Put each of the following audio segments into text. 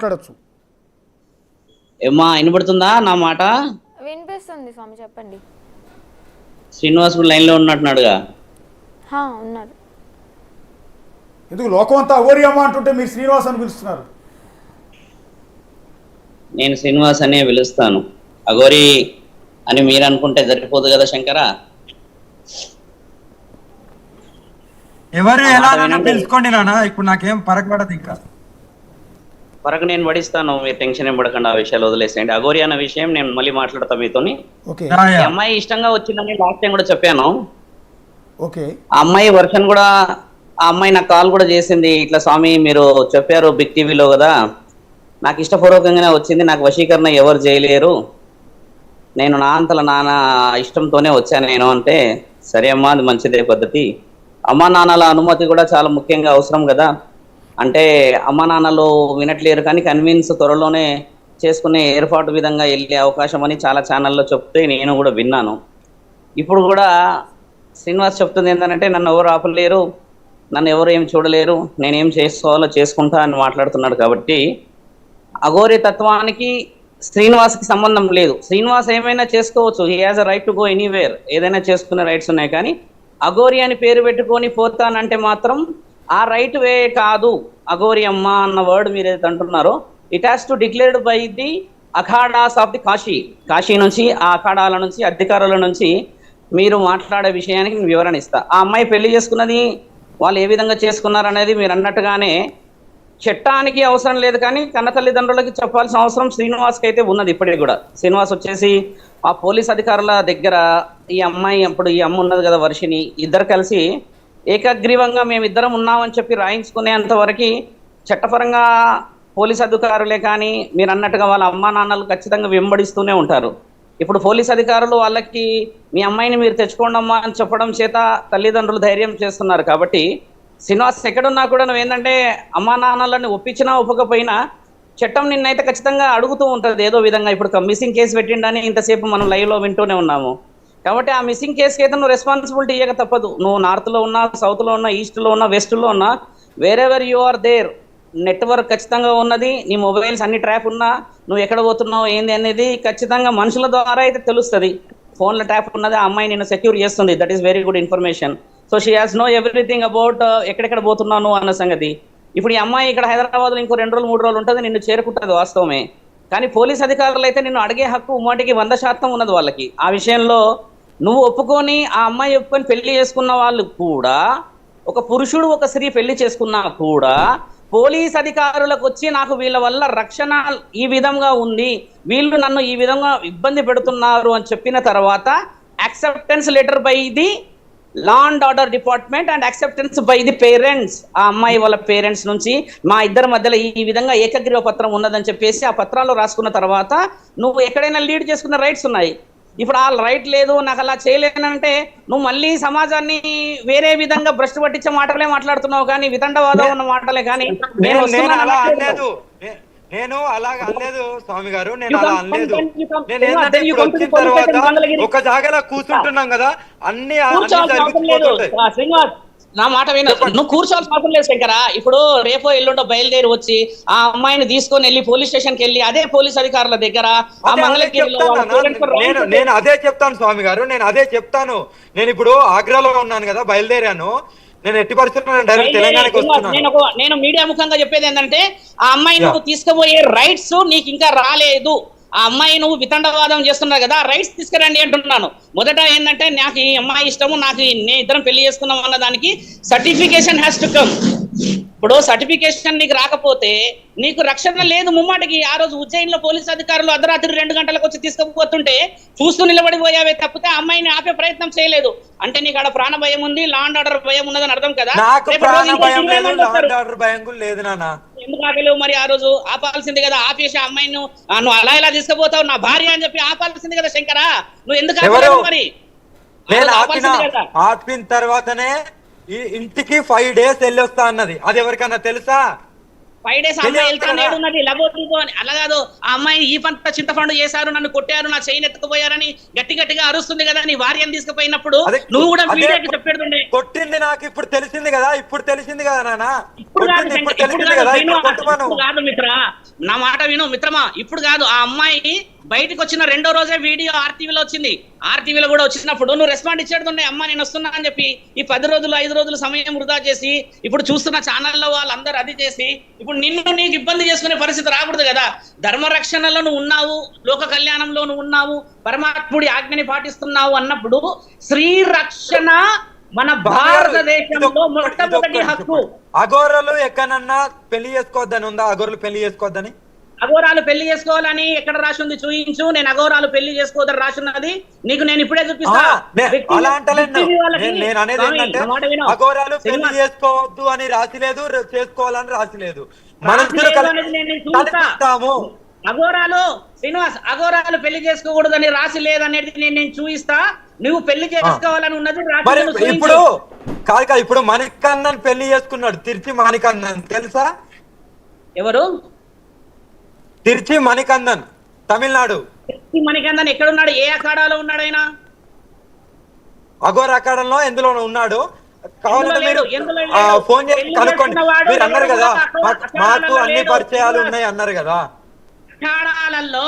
మాట్లాడచ్చు. ఏమ్మా వినబడుతుందా నా మాట? వినిపిస్తుంది స్వామి, చెప్పండి. శ్రీనివాస్ లైన్ లో ఉన్నట్టున్నాడుగా. ఉన్నాడు. ఎందుకు లోకం అంతా అఘోరి అమ్మ అంటుంటే మీరు శ్రీనివాస్ అని పిలుస్తున్నారు? నేను శ్రీనివాస్ అనే పిలుస్తాను. అఘోరి అని మీరు అనుకుంటే సరిపోదు కదా శంకరా. ఎవరు ఎలా పిలుచుకోండి నాన్న, ఇప్పుడు నాకేం పరకబడదు. ఇంకా పరకు నేను పడిస్తాను, మీరు టెన్షన్ ఏం పడకండి, ఆ విషయాలు వదిలేసేయండి. అఘోరి అన్న విషయం నేను మళ్ళీ మాట్లాడతా మీతోని. అమ్మాయి ఇష్టంగా వచ్చిందని లాస్ట్ టైం కూడా చెప్పాను. ఆ అమ్మాయి వర్షన్ కూడా, ఆ అమ్మాయి నాకు కాల్ కూడా చేసింది. ఇట్లా స్వామి మీరు చెప్పారు బిగ్ టీవీలో కదా, నాకు ఇష్టపూర్వకంగానే వచ్చింది, నాకు వశీకరణ ఎవరు చేయలేరు, నేను నా అంతల నాన్న ఇష్టంతోనే వచ్చాను నేను అంటే, సరే అమ్మా అది మంచిదే పద్ధతి, అమ్మా నాన్నల అనుమతి కూడా చాలా ముఖ్యంగా అవసరం కదా అంటే, అమ్మా నాన్నలు వినట్లేరు కానీ కన్విన్స్ త్వరలోనే చేసుకునే ఏర్పాటు విధంగా వెళ్ళే అవకాశం అని చాలా ఛానల్లో చెప్తే నేను కూడా విన్నాను. ఇప్పుడు కూడా శ్రీనివాస్ చెప్తుంది ఏంటంటే, నన్ను ఎవరు ఆపలేరు, నన్ను ఎవరు ఏం చూడలేరు, నేనేం చేసుకోవాలో చేసుకుంటా అని మాట్లాడుతున్నాడు. కాబట్టి అఘోరి తత్వానికి శ్రీనివాస్కి సంబంధం లేదు. శ్రీనివాస్ ఏమైనా చేసుకోవచ్చు, he has a right to go anywhere, ఏదైనా చేసుకునే రైట్స్ ఉన్నాయి. కానీ అఘోరి అని పేరు పెట్టుకొని పోతానంటే మాత్రం ఆ రైట్ వే కాదు. అఘోరి అమ్మ అన్న వర్డ్ మీరు ఏదైతే అంటున్నారో, it has to declared by the akhadas of the Kashi నుంచి, ఆ అఖాడాల నుంచి, అధికారుల నుంచి మీరు మాట్లాడే విషయానికి నేను వివరణ ఇస్తా. ఆ అమ్మాయి పెళ్లి చేసుకున్నది వాళ్ళు ఏ విధంగా చేసుకున్నారనేది మీరు అన్నట్టుగానే చట్టానికి అవసరం లేదు, కానీ కన్న తల్లిదండ్రులకి చెప్పాల్సిన అవసరం శ్రీనివాస్కి అయితే ఉన్నది. ఇప్పటికీ కూడా శ్రీనివాస్ వచ్చేసి ఆ పోలీస్ అధికారుల దగ్గర ఈ అమ్మాయి, అప్పుడు ఈ అమ్మ ఉన్నది కదా వర్షిని, ఇద్దరు కలిసి ఏకగ్రీవంగా మేమిద్దరం ఉన్నామని చెప్పి రాయించుకునేంత వరకు చట్టపరంగా పోలీస్ అధికారులే కానీ మీరు అన్నట్టుగా వాళ్ళ అమ్మా నాన్నలు ఖచ్చితంగా వెంబడిస్తూనే ఉంటారు. ఇప్పుడు పోలీస్ అధికారులు వాళ్ళకి మీ అమ్మాయిని మీరు తెచ్చుకోండి అమ్మా అని చెప్పడం చేత తల్లిదండ్రులు ధైర్యం చేస్తున్నారు. కాబట్టి శ్రీనివాస్ ఎక్కడున్నా కూడా నువ్వు ఏంటంటే, అమ్మా నాన్నలని ఒప్పించినా ఒప్పకపోయినా చట్టం నిన్నైతే ఖచ్చితంగా అడుగుతూ ఉంటుంది ఏదో విధంగా. ఇప్పుడు మిస్సింగ్ కేసు పెట్టిండని ఇంతసేపు మనం లైవ్లో వింటూనే ఉన్నాము. కాబట్టి ఆ మిస్సింగ్ కేసుకి అయితే నువ్వు రెస్పాన్సిబిలిటీ ఇవ్వక తప్పదు. నువ్వు నార్త్లో ఉన్నా, సౌత్లో ఉన్నా, ఈస్ట్లో ఉన్నా, వెస్ట్లో ఉన్నా, wherever you are there, network ఖచ్చితంగా ఉన్నది, నీ మొబైల్స్ అన్ని ట్రాప్ ఉన్నా, నువ్వు ఎక్కడ పోతున్నావు ఏంది అనేది ఖచ్చితంగా మనుషుల ద్వారా అయితే తెలుస్తుంది. ఫోన్లో ట్యాప్ ఉన్నది, ఆ అమ్మాయి నేను సెక్యూర్ చేస్తుంది, that is very good information. So she has know everything about ఎక్కడెక్కడ పోతున్నాను అన్న సంగతి. ఇప్పుడు ఈ అమ్మాయి ఇక్కడ హైదరాబాద్లో ఇంకో 2 రోజులు 3 రోజులు ఉంటుంది, నిన్ను చేరుకుంటుంది వాస్తవమే. కానీ పోలీస్ అధికారులు అయితే నిన్ను అడిగే హక్కు ఉమ్మాటికి 100% ఉన్నది వాళ్ళకి. ఆ విషయంలో నువ్వు ఒప్పుకొని, ఆ అమ్మాయి ఒప్పుకొని పెళ్లి చేసుకున్న వాళ్ళు కూడా, ఒక పురుషుడు ఒక స్త్రీ పెళ్లి చేసుకున్నా కూడా పోలీస్ అధికారులకు వచ్చి నాకు వీళ్ళ వల్ల రక్షణ ఈ విధంగా ఉంది, వీళ్ళు నన్ను ఈ విధంగా ఇబ్బంది పెడుతున్నారు అని చెప్పిన తర్వాత acceptance letter by the law and order department and acceptance by the parents, ఆ అమ్మాయి వాళ్ళ పేరెంట్స్ నుంచి మా ఇద్దరి మధ్యలో ఈ విధంగా ఏకగ్రీవ పత్రం ఉన్నదని చెప్పేసి ఆ పత్రాలు రాసుకున్న తర్వాత నువ్వు ఎక్కడైనా లీడ్ చేసుకున్న రైట్స్ ఉన్నాయి. ఇప్పుడు ఆ రైట్ లేదు, నాకు అలా చేయలేనంటే నువ్వు మళ్ళీ సమాజాన్ని వేరే విధంగా భ్రష్టు పట్టించే మాటలే మాట్లాడుతున్నావు, కానీ వితండవాదం ఉన్న మాటలే. కానీ నేను అలాగ అనలేదు స్వామి గారు, నేను అలా అనలేదు. నేను ఏంటంటే ఇప్పుడు వచ్చిన తర్వాత ఒక జాగాలో కూర్చుంటున్నాం కదా, అన్ని శ్రీనివాస్ నా మాట విన, నువ్వు కూర్చోవాల్సిన అవసరం లేదు శంకరా. ఇప్పుడు రేపో ఎల్లుండో బయలుదేరి వచ్చి ఆ అమ్మాయిని తీసుకొని వెళ్ళి పోలీస్ స్టేషన్ కి వెళ్ళి అదే పోలీస్ అధికారుల దగ్గర నేను అదే చెప్తాను స్వామి గారు, నేను అదే చెప్తాను. నేను ఇప్పుడు ఆగ్రాలో ఉన్నాను కదా, బయలుదేరాను, నేను ఎట్టి పరిస్థితుల్లో డైరెక్ట్ తెలంగాణకి వస్తున్నాను. నేను మీడియా ముఖంగా చెప్పేది ఏంటంటే, ఆ అమ్మాయి నువ్వు తీసుకుపోయే రైట్స్ నీకు ఇంకా రాలేదు. ఆ అమ్మాయి నువ్వు వితండవాదం చేస్తున్నావు కదా, రైట్స్ తీసుకురండి అంటున్నాను. మొదట ఏంటంటే, నాకు ఈ అమ్మాయి ఇష్టము, నాకు నేను ఇద్దరం పెళ్లి చేసుకున్నాం అన్న దానికి సర్టిఫికేషన్ హ్యాస్ టు కమ్. ఇప్పుడు సర్టిఫికేషన్ నీకు రాకపోతే నీకు రక్షణ లేదు ముమ్మాటికి. ఆ రోజు ఉజ్జయిన్లో పోలీస్ అధికారులు అర్ధరాత్రి 2 గంటలకు వచ్చి తీసుకుపోతుంటే చూస్తూ నిలబడిపోయావే తప్పితే అమ్మాయిని ఆపే ప్రయత్నం చేయలేదు. అంటే నీకు ఆడ ప్రాణ భయం ఉంది, లా అండ్ ఆర్డర్ భయం ఉన్నదని అర్థం కదా. ఎందుకు ఆపలేవు మరి? ఆ రోజు ఆపాల్సింది కదా, ఆపేసి ఆ అమ్మాయిని నువ్వు అలా ఇలా తీసుకుపోతావు నా భార్య అని చెప్పి ఆపాల్సింది కదా శంకరా. నువ్వు ఎందుకు ఆపలేవు మరి? ఆపిన తర్వాతనే ఇంటికి 5 days వెళ్ళి వస్తా అన్నది, అది ఎవరికన్నా తెలుసా? 5 days అమ్మాయి వెళ్తాను ఏడున్నది లబోదిగో అని. అలా కాదు, ఆ అమ్మాయిని ఈ పంట చింతపండు చేశారు, నన్ను కొట్టారు, నా చైన్ ఎత్తుకుపోయారని గట్టిగా అరుస్తుంది కదా, నీ భార్యను తీసుకుపోయినప్పుడు నువ్వు కూడా మీడియాకి చెప్పేడుండే. కొట్టింది నాకు ఇప్పుడు తెలిసింది కదా నాన్న. ఇప్పుడు కాదు మిత్ర, నా మాట విను మిత్రమా, ఇప్పుడు కాదు. ఆ అమ్మాయి బయటకు వచ్చిన 2వ రోజే వీడియో ఆర్టీవీలో వచ్చింది. ఆర్టీవీలో కూడా వచ్చినప్పుడు నువ్వు రెస్పాండ్ ఇచ్చేడుండే, అమ్మ నేను వస్తున్నా అని చెప్పి. ఈ 10 రోజులు 5 రోజులు సమయం వృధా చేసి ఇప్పుడు చూస్తున్న ఛానల్లో వాళ్ళందరూ అది చేసి ఇప్పుడు నిన్ను నీకు ఇబ్బంది చేసుకునే పరిస్థితి రాకూడదు కదా. ధర్మరక్షణలో నువ్వు ఉన్నావు, లోక కళ్యాణంలో నువ్వు ఉన్నావు, పరమాత్ముడి ఆజ్ఞని పాటిస్తున్నావు అన్నప్పుడు శ్రీరక్షణ మన భారతదేశంలో మొట్టమొదటి హక్కు. అఘోరలు ఎక్కడన్నా పెళ్లి చేసుకోవద్దని ఉందా? అఘోరలు పెళ్లి చేసుకోవద్దని, అఘోరాలు పెళ్లి చేసుకోవాలని ఎక్కడ రాసి ఉంది చూయించు. నేను అఘోరాలు పెళ్లి చేసుకోవద్దని రాసున్నది నీకు నేను ఇప్పుడే చూపిస్తా. అలా అంటలేదు. నేను అనేది ఏంటంటే అఘోరాలు పెళ్లి చేసుకోవద్దు అని రాసిలేదు, చేసుకోవాలని రాసిలేదు. అఘోరాలు శ్రీనివాస్ అఘోరాలు పెళ్లి చేసుకోకూడదని రాసి లేదనేది నేను చూపిస్తా. నువ్వు పెళ్లి చేసుకోవాలని ఉన్నది ఇప్పుడు కాదు. ఇప్పుడు మణికందన్ పెళ్లి చేసుకున్నాడు, తిరుచి మణికందన్ తెలుసా? ఎవరు? తిరుచి మణికందన్, తమిళనాడు. మణికందన్ ఎక్కడున్నాడు? ఏ అఖాడాలో ఉన్నాడు ఆయన? అఘోర అఖాడంలో ఎందులో ఉన్నాడు? కావాలంటే మీరు ఫోన్ చేసి కనుక్కోండి. మీరు అన్నారు కదా మాకు అన్ని పరిచయాలు ఉన్నాయి అన్నారు కదా. అఖాడాలలో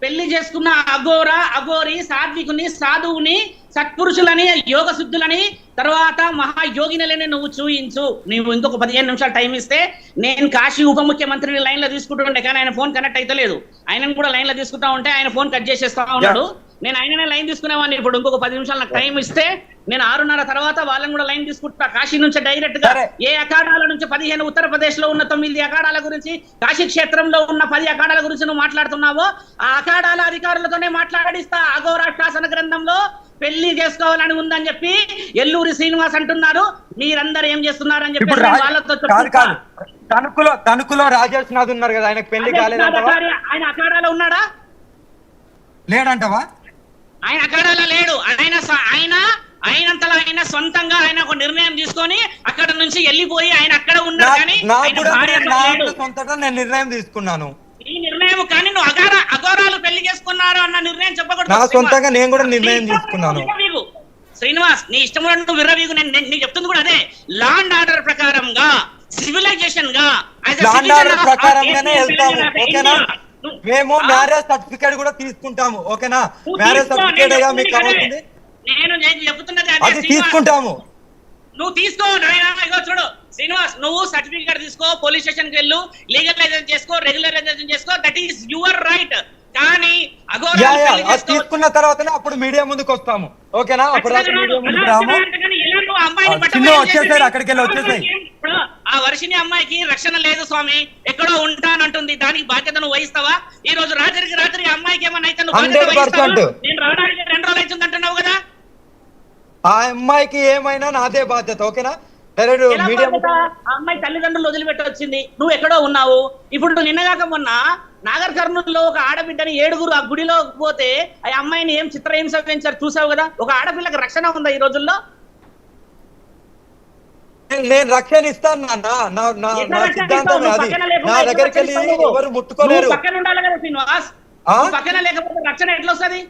పెళ్లి చేసుకున్న అఘోర, అఘోరి, సాత్వికుని, సాధువుని, సత్పురుషులని, యోగ సిద్ధులని, తర్వాత మహాయోగినులని నువ్వు చూయించు. నువ్వు ఇంకొక 15 నిమిషాలు టైం ఇస్తే నేను కాశీ ఉప ముఖ్యమంత్రిని లైన్ లో తీసుకుంటుండే, కానీ ఆయన ఫోన్ కనెక్ట్ అయితే లేదు. ఆయనను కూడా లైన్ లో తీసుకుంటా ఉంటే ఆయన ఫోన్ కట్ చేసేస్తా ఉన్నాడు. నేను ఆయననే లైన్ తీసుకునేవాడిని. ఇప్పుడు ఇంకొక 10 నిమిషాలు నాకు టైం ఇస్తే నేను 6:30 తర్వాత వాళ్ళని కూడా లైన్ తీసుకుంటా. కాశీ నుంచి డైరెక్ట్ గా ఏ అఖాడాల నుంచి 15 ఉత్తరప్రదేశ్ లో ఉన్న 9 అఖాడాల గురించి, కాశీ క్షేత్రంలో ఉన్న 10 అఖాడాల గురించి నువ్వు మాట్లాడుతున్నావో ఆ అఖాడాల అధికారులతోనే మాట్లాడిస్తా. అఘోర శాసన గ్రంథంలో పెళ్లి చేసుకోవాలని ఉందని చెప్పి ఎల్లూరి శ్రీనివాస్ అంటున్నారు. మీరందరూ ఏం చేస్తున్నారు అని చెప్పి వాళ్ళతో తణుకులో రాజేష్ నాథ్ ఉన్నారు కదా, ఆయనకు పెళ్లి కాలేదంటవా? ఆయన అఖాడాలో ఉన్నాడా? లేడంటవా? ఆయన అఖాడాలో లేడు. ఆయనంతలో ఆయన సొంతంగా ఆయన ఒక నిర్ణయం తీసుకొని అక్కడ నుంచి వెళ్ళిపోయి ఆయన అక్కడ ఉన్నాడు. కానీ నేను నిర్ణయం తీసుకున్నాను ఈ నిర్ణయం, కానీ నువ్వు అఘోరాలు పెళ్లి చేసుకున్నారు అన్న నిర్ణయం చెప్పకూడదు. నా సొంతంగా నేను కూడా నిర్ణయం తీసుకున్నాను. శ్రీనివాస్ నీ ఇష్టం నువ్వు విర్రవీగు. నేను చెప్తుంది కూడా అదే. లా అండ్ ఆర్డర్ ప్రకారంగా, సివిలైజేషన్ గా, ప్రకారంగానే వెళ్తాము. ఓకేనా? మేము మ్యారేజ్ సర్టిఫికేట్ కూడా తీసుకుంటాము. ఓకేనా? మ్యారేజ్ సర్టిఫికేట్ మీకు కావాల్సింది నేను చెప్తున్నది అది తీసుకుంటాము. నువ్వు తీసుకో. చూడు శ్రీనివాస్, నువ్వు సర్టిఫికేట్ తీసుకో, పోలీస్ స్టేషన్ కి వెళ్ళు, లీగలైజేషన్ చేసుకో, రెగ్యులరైజేషన్ చేసుకో, దట్ ఈస్ యువర్ రైట్. కానీ తీసుకున్న తర్వాతనే అప్పుడు మీడియా ముందుకు వస్తాము. ఓకేనా? అప్పుడు వచ్చేసారు, అక్కడికి వెళ్ళి వచ్చేసాయి. ఆ వర్షిని అమ్మాయికి రక్షణ లేదు స్వామి, ఎక్కడో ఉంటానంటుంది. దానికి బాధ్యత నువ్వు వహిస్తావా? ఈ రోజు రాత్రికి అమ్మాయికి ఏమన్నా అయితే నువ్వు నేను రావడానికి 2 రోజులు అవుతుంది అంటున్నావు కదా. ఆ అమ్మాయికి ఏమైనా నాదే బాధ్యత. ఓకేనా? అమ్మాయి తల్లిదండ్రులు వదిలిపెట్టి వచ్చింది, నువ్వు ఎక్కడో ఉన్నావు. ఇప్పుడు నిన్నగాక మొన్న నాగర్ కర్నూలులో ఒక ఆడబిడ్డని 7గురు ఆ గుడిలో పోతే ఆ అమ్మాయిని ఏం చిత్రహింస పెంచారు చూసావు కదా. ఒక ఆడపిల్లకి రక్షణ ఉందా ఈ రోజుల్లో? నేను రక్షణ ఇస్తాను నా సిద్ధాంతం అది. నా దగ్గరికి వెళ్ళి ఎవరు ముట్టుకోలేరు. పక్కన ఉండాలి కదా శ్రీనివాస్, పక్కన లేకపోతే రక్షణ ఎట్లా వస్తుంది?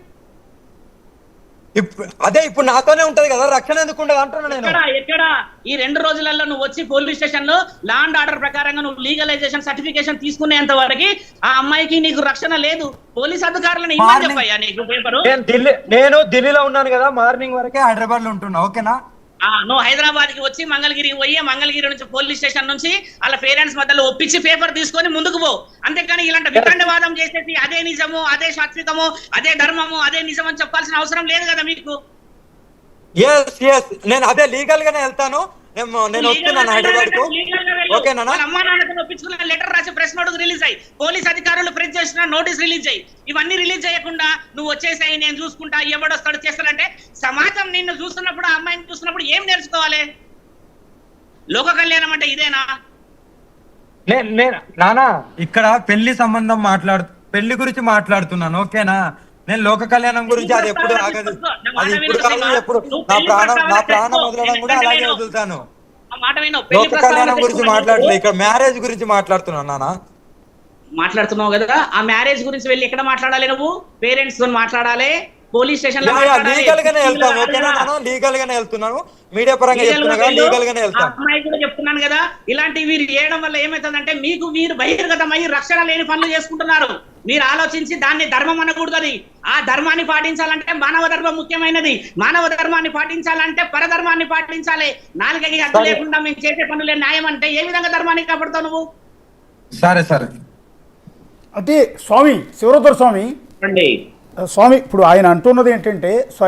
అదే ఇప్పుడు నాతోనే ఉంటది కదా, రక్షణ ఎందుకు ఉండదు అంటున్నా నేను. ఎక్కడ ఈ 2 రోజులలో నువ్వు వచ్చి పోలీస్ స్టేషన్ లో లా అండ్ ఆర్డర్ ప్రకారంగా నువ్వు లీగలైజేషన్ సర్టిఫికేషన్ తీసుకునేంత వరకు ఆ అమ్మాయికి నీకు రక్షణ లేదు. పోలీస్ అధికారులను ఇవ్వని చెప్పయ్యా నీకు పేపరు. నేను ఢిల్లీలో ఉన్నాను కదా, మార్నింగ్ వరకే హైదరాబాద్ లో ఉంటున్నా. ఓకేనా? నువ్వు హైదరాబాద్ కి వచ్చి మంగళగిరికి పోయి, మంగళగిరి నుంచి పోలీస్ స్టేషన్ నుంచి వాళ్ళ పేరెంట్స్ మధ్యలో ఒప్పించి పేపర్ తీసుకొని ముందుకు పో. అంతేకాని ఇలాంటి వితండవాదం చేసేసి అదే నిజము, అదే సాత్వికము, అదే ధర్మము, అదే నిజం అని చెప్పాల్సిన అవసరం లేదు కదా మీకు. నేను అదే లీగల్ గానే వెళ్తాను. నేను వస్తున్నాను హైదరాబాద్ కు. ఓకేనా? అమ్మా నాన్నతో ఒప్పించుకున్న లెటర్ రాసి ప్రెస్ నోట్ రిలీజ్ అయ్యి, పోలీస్ అధికారులు ప్రెస్ చేసిన నోటీస్ రిలీజ్ అయ్యి, ఇవన్నీ రిలీజ్ చేయకుండా నువ్వు వచ్చేసాయి నేను చూసుకుంటా, ఎవడొస్తాడు చేస్తాడంటే సమాజం నిన్ను చూస్తున్నప్పుడు, ఆ అమ్మాయిని చూస్తున్నప్పుడు ఏం నేర్చుకోవాలి? లోక కళ్యాణం అంటే ఇదేనా? నానా ఇక్కడ పెళ్లి సంబంధం పెళ్లి గురించి మాట్లాడుతున్నాను. ఓకేనా? నేను లోక కళ్యాణం గురించి అది ఎప్పుడు ఆగదు. అది ఇప్పుడు కాదు, ఎప్పుడు నా ప్రాణం వదలడం కూడా అలాగే వదులుతాను. ఆ మాట విను. పెళ్లి లోక కళ్యాణం గురించి మాట్లాడలే, ఇక్కడ మ్యారేజ్ గురించి మాట్లాడుతున్నా నాన్న. మాట్లాడుతున్నావు కదా, ఆ మ్యారేజ్ గురించి వెళ్ళి ఎక్కడ మాట్లాడాలి? నువ్వు పేరెంట్స్ తో మాట్లాడాలి, పోలీస్ స్టేషన్ లో లీగల్ గానే వెళ్తాను, ఓకేనా? నేను లీగల్ గానే వెళ్తున్నాను, మీడియా పరంగా చెప్తున్నా కదా, లీగల్ గానే వెళ్తాను. అమ్మాయి కూడా చెప్తున్నాను కదా, ఇలాంటివి మీరు చేయడం వల్ల ఏమవుతుందంటే మీకు మీరు బహిర్గతమై రక్షణ లేని పనులు చేసుకుంటున్నారు. మీరు ఆలోచించి దాన్ని ధర్మం అనకూడదు. ఆ ధర్మాన్ని పాటించాలంటే మానవ ధర్మం ముఖ్యమైనది. మానవ ధర్మాన్ని పాటించాలంటే పరధర్మాన్ని పాటించాలి. నాలుగకి అడ్డు లేకుండా మేము చేసే పనులే న్యాయం అంటే ఏ విధంగా ధర్మాన్ని కాపాడుతావు నువ్వు? సరే సరే అంటే స్వామి శివరుద్ర స్వామి, అండి స్వామి ఇప్పుడు ఆయన అంటున్నది ఏంటంటే, సారీ